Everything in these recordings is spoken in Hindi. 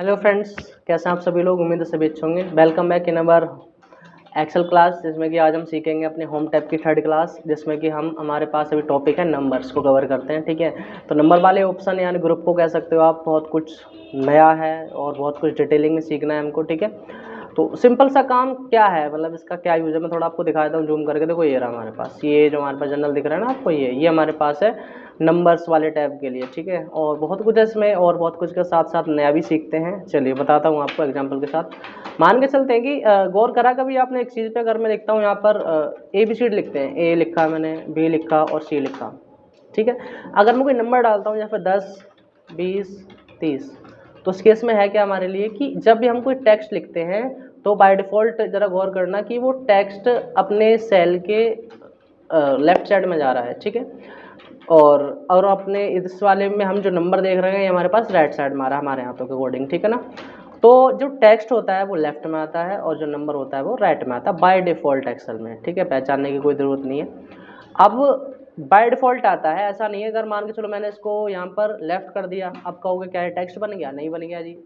हेलो फ्रेंड्स, कैसे हैं आप सभी लोग। उम्मीद है सभी अच्छे होंगे। Welcome back in our excel class, जिसमें कि आज हम सीखेंगे अपने होम टैब की थर्ड क्लास, जिसमें कि हमारे पास अभी टॉपिक है नंबर्स को कवर करते हैं। ठीक है, तो नंबर वाले ऑप्शन यानी ग्रुप को कह सकते हो आप। बहुत कुछ नया है और बहुत कुछ डिटेलिंग में सीखना है हमको। ठीक है, तो सिंपल सा काम क्या है, मतलब इसका क्या यूज है, मैं थोड़ा आपको दिखा देता हूँ जूम करके। देखो ये रहा हमारे पास, ये जो हमारे पास जनरल दिख रहा है ना आपको, ये हमारे पास है नंबर्स वाले टैब के लिए। ठीक है, और बहुत कुछ है इसमें, और बहुत कुछ के साथ साथ नया भी सीखते हैं। चलिए बताता हूँ आपको एग्जांपल के साथ। मान के चलते हैं कि गौर करा कभी आपने एक चीज़ पे, अगर मैं लिखता हूँ यहाँ पर ABCD लिखते हैं, ए लिखा मैंने, बी लिखा और सी लिखा। ठीक है, अगर मैं कोई नंबर डालता हूँ यहाँ पर 10, 20, 30, तो उस केस में है क्या हमारे लिए कि जब भी हम कोई टेक्स्ट लिखते हैं तो बाय डिफ़ॉल्ट ज़रा गौर करना कि वो टेक्स्ट अपने सेल के लेफ्ट साइड में जा रहा है। ठीक है, और अपने इस वाले में हम जो नंबर देख रहे हैं ये हमारे पास राइट साइड में आ रहा है हमारे हाथों के अकॉर्डिंग। ठीक है ना, तो जो टेक्स्ट होता है वो लेफ्ट में आता है और जो नंबर होता है वो राइट में आता है बाय डिफ़ॉल्ट एक्सेल में। ठीक है, पहचानने की कोई ज़रूरत नहीं है। अब बाय डिफ़ॉल्ट आता है, ऐसा नहीं है। अगर मान के चलो मैंने इसको यहाँ पर लेफ्ट कर दिया, अब कहोगे क्या है टेक्स्ट बन गया? नहीं बन गया जी।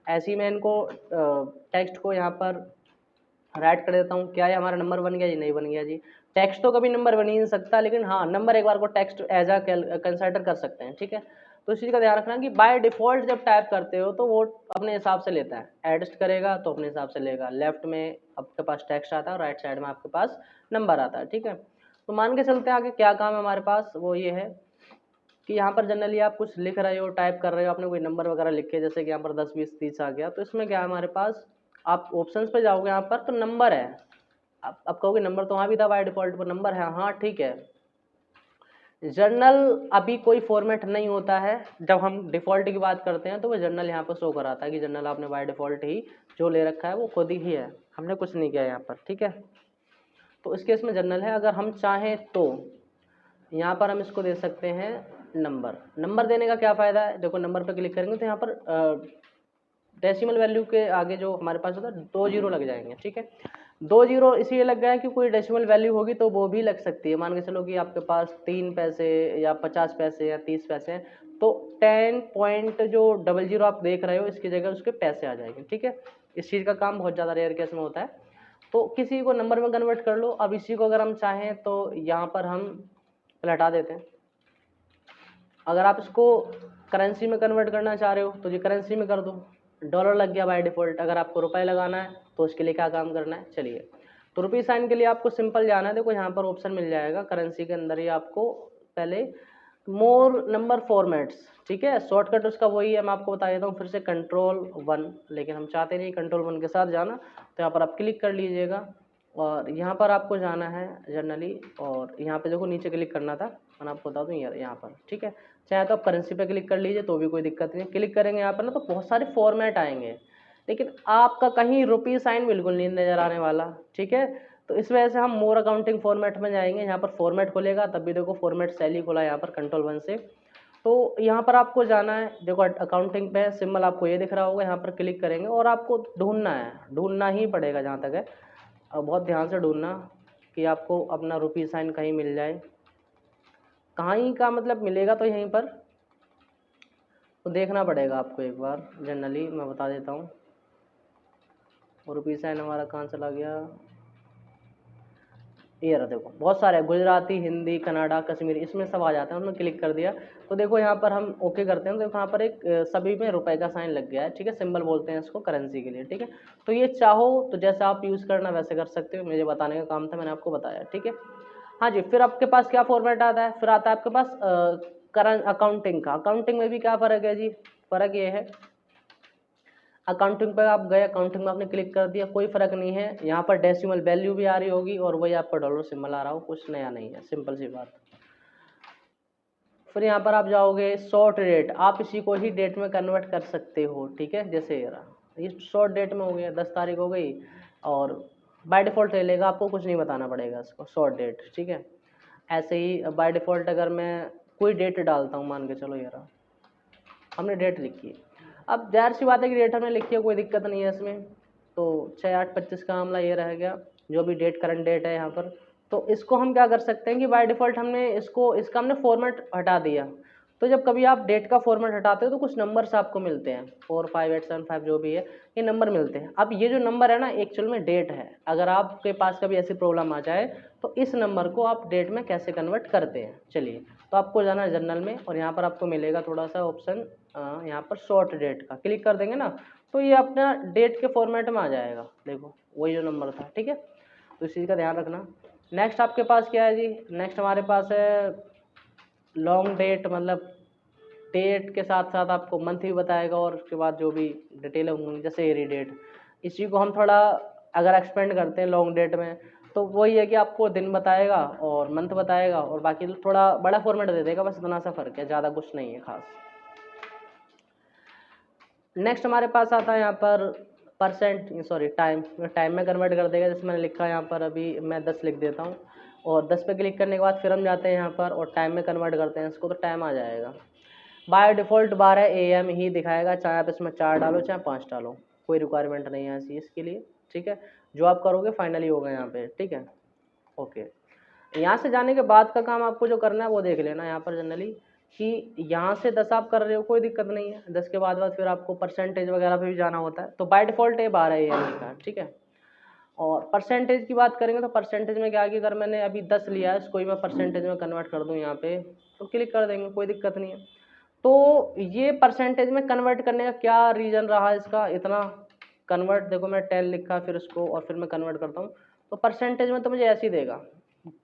ऐसे ही मैं इनको टेक्स्ट को यहाँ पर राइट कर देता हूँ, क्या है हमारा नंबर बन गया जी? नहीं बन गया जी। टेक्स्ट तो कभी नंबर बन ही नहीं सकता, लेकिन हाँ नंबर एक बार को टेक्स्ट एज अ कंसिडर कर सकते हैं। ठीक है, तो इस चीज़ का ध्यान रखना कि बाय डिफ़ॉल्ट जब टाइप करते हो तो वो अपने हिसाब से लेता है, एडजस्ट करेगा तो अपने हिसाब से लेगा। लेफ्ट में आपके पास टेक्स्ट आता है और राइट साइड में आपके पास नंबर आता है। ठीक है, तो मान के चलते हैं आगे क्या काम है हमारे पास, वो ये है कि यहाँ पर जनरली आप कुछ लिख रहे हो, टाइप कर रहे हो, आपने कोई नंबर वगैरह लिखे, जैसे कि यहाँ पर 10, 20, 30 आ गया, तो इसमें क्या है हमारे पास, आप ऑप्शंस पे जाओगे यहाँ पर तो नंबर है। अब कहोगे नंबर तो वहाँ भी था बाय डिफॉल्ट पर नंबर है, हाँ ठीक है। जर्नल अभी कोई फॉर्मेट नहीं होता है, जब हम डिफ़ॉल्ट की बात करते हैं तो वो जर्नल यहाँ पर शो कराता है कि जर्नल आपने बाय डिफ़ॉल्ट ही जो ले रखा है वो खुद ही है, हमने कुछ नहीं किया यहाँ पर। ठीक है, तो इस केस में जर्नल है। अगर हम चाहें तो यहाँ पर हम इसको दे सकते हैं नंबर। नंबर देने का क्या फ़ायदा है, देखो नंबर पर क्लिक करेंगे तो यहाँ पर डेसिमल वैल्यू के आगे जो हमारे पास होता है 2 जीरो लग जाएंगे। ठीक है, 2 जीरो इसलिए लग गया कि कोई डेसिमल वैल्यू होगी तो वो भी लग सकती है। मान के चलो कि आपके पास 3 पैसे या 50 पैसे या 30 पैसे हैं, तो 10 पॉइंट जो डबल जीरो आप देख रहे हो इसकी जगह उसके पैसे आ जाएंगे। ठीक है, इस चीज़ का काम बहुत ज़्यादा रेयर केस में होता है, तो किसी को नंबर में कन्वर्ट कर लो। अब इसी को अगर हम चाहें तो यहाँ पर हम हटा देते हैं। अगर आप इसको करेंसी में कन्वर्ट करना चाह रहे हो तो ये करेंसी में कर दो, डॉलर लग गया बाय डिफ़ॉल्ट। अगर आपको रुपए लगाना है तो उसके लिए क्या काम करना है, चलिए तो रुपये साइन के लिए आपको सिंपल जाना है। देखो यहाँ पर ऑप्शन मिल जाएगा करेंसी के अंदर ही आपको, पहले मोर नंबर फॉर्मेट्स। ठीक है, शॉर्टकट उसका वही है, मैं आपको बता देता हूँ फिर से, Ctrl+1, लेकिन हम चाहते नहीं Ctrl+1 के साथ जाना, तो यहाँ पर आप क्लिक कर लीजिएगा और यहाँ पर आपको जाना है जनरली, और यहाँ पे देखो नीचे क्लिक करना था, मैं आपको बता दूँ यहाँ पर। ठीक है, चाहे तो आप करेंसी पे क्लिक कर लीजिए तो भी कोई दिक्कत नहीं। क्लिक करेंगे यहाँ पर ना तो बहुत सारे फॉर्मेट आएंगे, लेकिन आपका कहीं रुपी साइन बिल्कुल नहीं नज़र आने वाला। ठीक है, तो इस वजह से हम मोर अकाउंटिंग फॉर्मेट में जाएंगे। यहाँ पर फॉर्मेट खुलेगा, तब भी देखो फॉर्मेट सेल ही खुला यहाँ पर Ctrl+1 से। तो यहाँ पर आपको जाना है, देखो अकाउंटिंग पे सिंबल आपको ये दिख रहा होगा, यहाँ पर क्लिक करेंगे और आपको ढूंढना है, ढूंढना ही पड़ेगा जहाँ तक है। अब बहुत ध्यान से ढूंढना कि आपको अपना रुपी साइन कहीं मिल जाए। कहीं का मतलब मिलेगा तो यहीं पर, तो देखना पड़ेगा आपको एक बार। जनरली मैं बता देता हूँ, और रुपी साइन हमारा कहाँ चला गया, ये रहा। देखो बहुत सारे गुजराती, हिंदी, कन्नड़ा, कश्मीरी, इसमें सब आ जाते हैं। हमने क्लिक कर दिया तो देखो यहाँ पर हम ओके करते हैं तो देखो यहाँ पर एक सभी में रुपए का साइन लग गया है। ठीक है, सिंबल बोलते हैं इसको करेंसी के लिए। ठीक है, तो ये चाहो तो जैसा आप यूज़ करना वैसे कर सकते हो, मुझे बताने का काम था, मैंने आपको बताया। ठीक है, हाँ जी, फिर आपके पास क्या फॉर्मेट आता है, फिर आता है आपके पास करंट अकाउंटिंग का। अकाउंटिंग में भी क्या फ़र्क है जी, फ़र्क ये है, अकाउंटिंग पर आप गए, अकाउंटिंग में आपने क्लिक कर दिया, कोई फ़र्क नहीं है। यहाँ पर डेसिमल वैल्यू भी आ रही होगी और वही आपका डॉलर सिंबल आ रहा हो, कुछ नया नहीं है, सिंपल सी बात। फिर यहाँ पर आप जाओगे शॉर्ट डेट, आप इसी को ही डेट में कन्वर्ट कर सकते हो। ठीक है, जैसे ये रहा, ये शॉर्ट डेट में हो गया, 10 तारीख हो गई और बाय डिफ़ॉल्ट ले लेगा, आपको कुछ नहीं बताना पड़ेगा इसको, शॉर्ट डेट। ठीक है, ऐसे ही बाय डिफ़ॉल्ट अगर मैं कोई डेट डालता हूँ, मान के चलो ये रहा, हमने डेट लिखी है। अब जाहिर सी बात है कि डेट हमने लिखी है, कोई दिक्कत नहीं है इसमें। तो 6/8/25 का मामला ये रह गया, जो भी डेट करंट डेट है यहाँ पर। तो इसको हम क्या कर सकते हैं कि बाय डिफ़ॉल्ट हमने इसको, इसका हमने फॉर्मेट हटा दिया, तो जब कभी आप डेट का फॉर्मेट हटाते हो तो कुछ नंबर्स आपको मिलते हैं, 4 5 8 7 5 जो भी है, ये नंबर मिलते हैं। अब ये जो नंबर है ना एक्चुअल में डेट है। अगर आपके पास कभी ऐसी प्रॉब्लम आ जाए तो इस नंबर को आप डेट में कैसे कन्वर्ट करते हैं, चलिए। तो आपको जाना है जनरल में, और यहाँ पर आपको मिलेगा थोड़ा सा ऑप्शन, यहाँ पर शॉर्ट डेट का क्लिक कर देंगे ना, तो ये अपना डेट के फॉर्मेट में आ जाएगा। देखो वही जो नंबर था, ठीक है। तो इस चीज़ का ध्यान रखना। नेक्स्ट आपके पास क्या है जी, नेक्स्ट हमारे पास है लॉन्ग डेट, मतलब डेट के साथ साथ आपको मंथ भी बताएगा, और उसके बाद जो भी डिटेल होंगी जैसे एरी डेट। इसी को हम थोड़ा अगर एक्सपेंड करते हैं लॉन्ग डेट में, तो वही है कि आपको दिन बताएगा और मंथ बताएगा, और बाकी थोड़ा बड़ा फॉर्मेट दे देगा, बस इतना सा फर्क है, ज़्यादा कुछ नहीं है खास। नेक्स्ट हमारे पास आता है यहाँ पर टाइम में कन्वर्ट कर देगा। जैसे मैंने लिखा है यहाँ पर, अभी मैं 10 लिख देता हूँ, और 10 पे क्लिक करने के बाद फिर हम जाते हैं यहाँ पर और टाइम में कन्वर्ट करते हैं इसको, तो टाइम आ जाएगा। बाय डिफ़ॉल्ट 12 AM ही दिखाएगा, चाहे आप इसमें 4 डालो चाहे 5 डालो, कोई रिक्वायरमेंट नहीं है ऐसी इसके लिए, ठीक है। जो आप करोगे फाइनली होगा यहाँ पे, ठीक है, ओके। यहाँ से जाने के बाद का काम आपको जो करना है वो देख लेना यहाँ पर जनरली, कि यहाँ से 10 आप कर रहे हो कोई दिक्कत नहीं है, 10 के बाद फिर आपको परसेंटेज वगैरह पे भी जाना होता है। तो बाय डिफ़ॉल्ट ये 12 AM लिखा है, ठीक है। और परसेंटेज की बात करेंगे तो परसेंटेज में क्या है कि अगर मैंने अभी 10 लिया है, इसको ही मैं परसेंटेज में कन्वर्ट कर दूँ यहाँ पे, तो क्लिक कर देंगे, कोई दिक्कत नहीं है। तो ये परसेंटेज में कन्वर्ट करने का क्या रीज़न रहा इसका इतना कन्वर्ट, देखो मैं 10 लिखा फिर इसको और फिर मैं कन्वर्ट करता हूँ, तो परसेंटेज में तो मुझे ऐसे ही देगा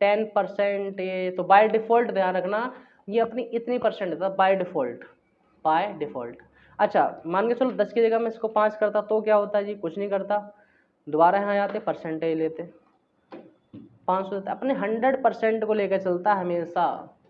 10%। ये तो बाय डिफ़ॉल्ट ध्यान रखना, ये अपनी इतनी परसेंट देता बाय डिफ़ॉल्ट। अच्छा मान के चलो 10 की जगह मैं इसको 5 करता तो क्या होता है जी, कुछ नहीं करता, दोबारा यहाँ आते परसेंटेज लेते 500 देता। अपने 100% को लेकर चलता है हमेशा।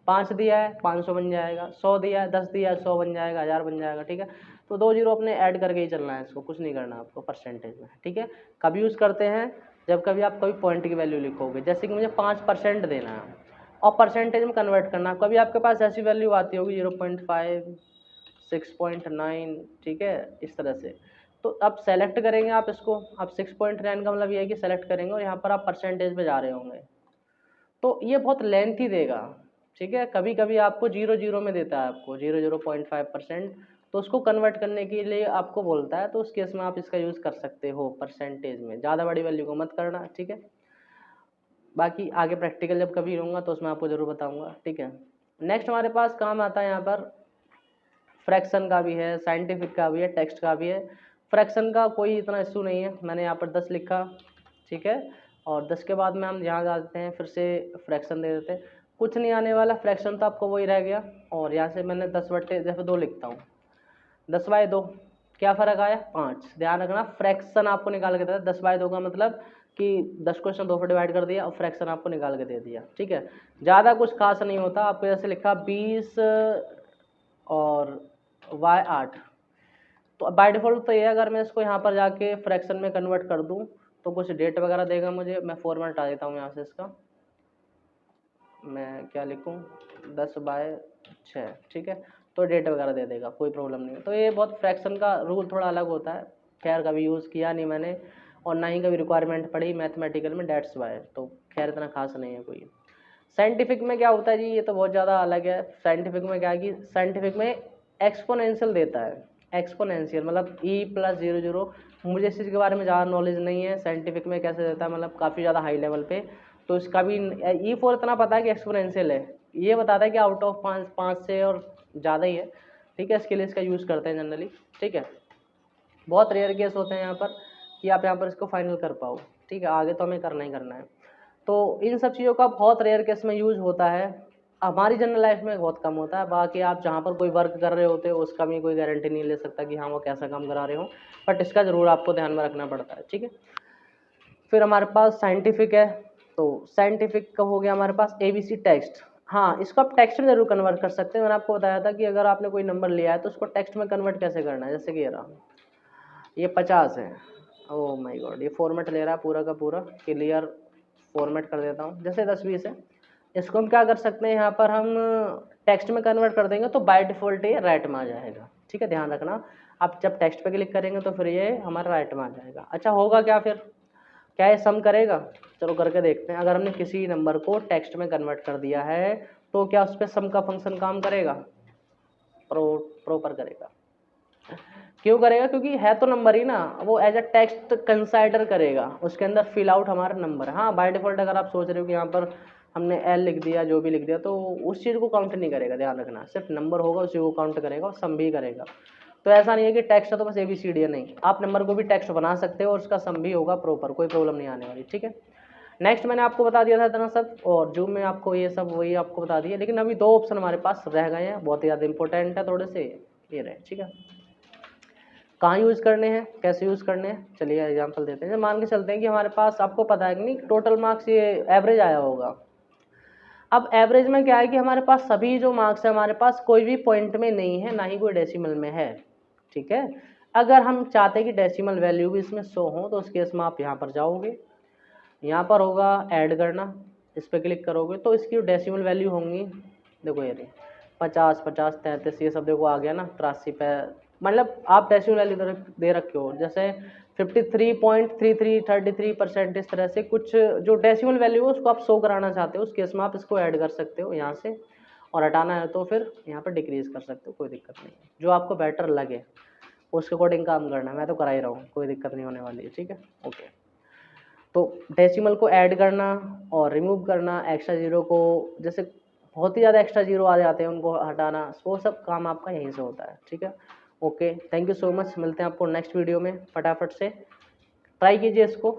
5 दिया है 500 बन जाएगा, 100 दिया है 10 दिया है 100 बन जाएगा, 1000 बन जाएगा, ठीक है। तो 2 जीरो अपने ऐड करके ही चलना है इसको, कुछ नहीं करना आपको परसेंटेज में, ठीक है। कब यूज़ करते हैं, जब कभी आप कोई पॉइंट की वैल्यू लिखोगे, जैसे कि मुझे 5% देना है और परसेंटेज में कन्वर्ट करना है। कभी आपके पास ऐसी वैल्यू आती होगी 0.5 6.9, ठीक है, इस तरह से। तो अब सेलेक्ट करेंगे आप इसको, अब 6.9 का मतलब ये है कि सेलेक्ट करेंगे और यहाँ पर आप परसेंटेज में जा रहे होंगे, तो ये बहुत लेंथी देगा, ठीक है। कभी कभी आपको 0 में देता है, आपको 0.5%, तो उसको कन्वर्ट करने के लिए आपको बोलता है, तो उस केस में आप इसका यूज़ कर सकते हो परसेंटेज में, ज़्यादा बड़ी वैल्यू को मत करना, ठीक है। बाकी आगे प्रैक्टिकल जब कभी लूँगा तो उसमें आपको ज़रूर बताऊँगा, ठीक है। नेक्स्ट हमारे पास काम आता है यहाँ पर फ्रैक्शन का भी है, साइंटिफिक का भी है, टेक्स्ट का भी है। फ्रैक्शन का कोई इतना इशू नहीं है, मैंने यहाँ पर 10 लिखा, ठीक है, और 10 के बाद में हम यहाँ जाते हैं फिर से फ्रैक्शन दे देते हैं, कुछ नहीं आने वाला, फ्रैक्शन तो आपको वही रह गया। और यहाँ से मैंने 10/2 लिखता हूँ, 10/2 क्या फ़र्क आया, 5। ध्यान रखना फ्रैक्शन आपको निकाल के देता है, 10/2 का मतलब कि 10 को इसने 2 पर डिवाइड कर दिया और फ्रैक्शन आपको निकाल के दे दिया, ठीक है। ज़्यादा कुछ खास नहीं होता, आपको जैसे लिखा 20 और y8, तो बाय डिफ़ॉल्ट तो ये है, अगर मैं इसको यहाँ पर जाके फ्रैक्शन में कन्वर्ट कर दूँ तो कुछ डेट वगैरह देगा मुझे। मैं फॉर्मेट हटा देता हूँ यहाँ से इसका, मैं क्या लिखूँ 10/6, ठीक है, तो डेट वगैरह दे देगा, कोई प्रॉब्लम नहीं है। तो ये बहुत फ्रैक्शन का रूल थोड़ा अलग होता है, खैर कभी यूज़ किया नहीं मैंने और ना ही कभी रिक्वायरमेंट पड़ी मैथमेटिकल में, डेट्स वाई, तो खैर इतना खास नहीं है कोई। साइंटिफिक में क्या होता है जी, ये तो बहुत ज़्यादा अलग है। साइंटिफिक में क्या है कि साइंटिफिक में एक्सपोनेंशियल देता है, एक्सपोनेंशियल मतलब E+00। मुझे इस चीज़ के बारे में ज़्यादा नॉलेज नहीं है, साइंटिफिक में कैसे देता है, मतलब काफ़ी ज़्यादा हाई लेवल पे। तो इसका भी E4 इतना पता है कि एक्सपोनेंशियल है, ये बताता है कि आउट ऑफ 5 से और ज़्यादा ही है, ठीक है। इसके लिए इसका यूज़ करते हैं जनरली, ठीक है। बहुत रेयर केस होते हैं यहाँ पर कि आप यहाँ पर इसको फाइनल कर पाओ, ठीक है, आगे तो हमें करना ही करना है। तो इन सब चीज़ों का बहुत रेयर केस में यूज़ होता है, हमारी जनरल लाइफ में बहुत कम होता है। बाकी आप जहाँ पर कोई वर्क कर रहे होते हो उसका भी कोई गारंटी नहीं ले सकता कि हाँ वो कैसा काम करा रहे हो, बट इसका ज़रूर आपको ध्यान में रखना पड़ता है, ठीक है। फिर हमारे पास साइंटिफिक है, तो साइंटिफिक का हो गया हमारे पास ABC टेक्स्ट। हाँ, इसको आप टेक्स्ट में ज़रूर कन्वर्ट कर सकते हैं। मैंने आपको बताया था कि अगर आपने कोई नंबर लिया है तो उसको टेक्स्ट में कन्वर्ट कैसे करना है। जैसे कि ये 50 है, ओह माय गॉड, ये फॉर्मेट ले रहा है पूरा का पूरा, क्लियर फॉर्मेट कर देता हूँ। जैसे 10-20 है, इसको हम क्या कर सकते हैं, यहाँ पर हम टेक्स्ट में कन्वर्ट कर देंगे तो बाय डिफ़ॉल्ट ये राइट में आ जाएगा, ठीक है। ध्यान रखना, आप जब टेक्स्ट पे क्लिक करेंगे तो फिर ये हमारा राइट में आ जाएगा। अच्छा होगा क्या फिर, क्या ये सम करेगा, चलो करके देखते हैं। अगर हमने किसी नंबर को टेक्स्ट में कन्वर्ट कर दिया है तो क्या उस पर सम का फंक्शन काम करेगा, प्रॉपर करेगा। क्यों करेगा? क्योंकि है तो नंबर ही ना, वो एज अ टेक्स्ट कंसाइडर करेगा, उसके अंदर फिल आउट हमारा नंबर है। हाँ, बाय डिफॉल्ट अगर आप सोच रहे हो कि यहाँ पर हमने एल लिख दिया, जो भी लिख दिया, तो उस चीज़ को काउंट नहीं करेगा, ध्यान रखना। सिर्फ नंबर होगा उसी को काउंट करेगा और सम भी करेगा। तो ऐसा नहीं है कि टेक्स्ट है तो बस ABCD है, नहीं, आप नंबर को भी टेक्स्ट बना सकते हो और उसका सम भी होगा प्रॉपर, कोई प्रॉब्लम नहीं आने वाली। ठीक है, नेक्स्ट मैंने आपको बता दिया था इतना सब, और जो मैं आपको ये सब वही आपको बता दिया, लेकिन अभी 2 ऑप्शन हमारे पास रह गए हैं, बहुत ही ज़्यादा इंपॉर्टेंट है थोड़े से, ये रहे। ठीक है, कहाँ यूज़ करने हैं, कैसे यूज़ करने हैं, चलिए एग्जांपल देते हैं। मान के चलते हैं कि हमारे पास, आपको पता है कि नहीं, टोटल मार्क्स ये एवरेज आया होगा। अब एवरेज में क्या है कि हमारे पास सभी जो मार्क्स है हमारे पास कोई भी पॉइंट में नहीं है, ना ही कोई डेसिमल में है। ठीक है, अगर हम चाहते हैं कि डेसिमल वैल्यू भी इसमें शो हो, तो उस केस में आप यहाँ पर जाओगे, यहाँ पर होगा ऐड करना, इस पर क्लिक करोगे तो इसकी जो डेसिमल वैल्यू होंगी, देखो ये 50, 50, 33, ये सब देखो आ गया ना, 83 पे, मतलब आप डेसिमल वैल्यू दे रखे हो, जैसे 53.3333%, इस तरह से कुछ जो डेसिमल वैल्यू है उसको आप शो कराना चाहते हो, उस केस में आप इसको ऐड कर सकते हो यहाँ से, और हटाना है तो फिर यहाँ पर डिक्रीज कर सकते हो, कोई दिक्कत नहीं है, जो आपको बेटर लगे उसके अकॉर्डिंग काम करना है। मैं तो करा ही रहा हूँ, कोई दिक्कत नहीं होने वाली है। ठीक है, ओके। तो डेसिमल को ऐड करना और रिमूव करना, एक्स्ट्रा जीरो को, जैसे बहुत ही ज़्यादा एक्स्ट्रा जीरो आ जाते हैं उनको हटाना, वो सब काम आपका यहीं से होता है। ठीक है, okay, thank you so much, मिलते हैं आपको नेक्स्ट वीडियो में। फटाफट से ट्राई कीजिए इसको।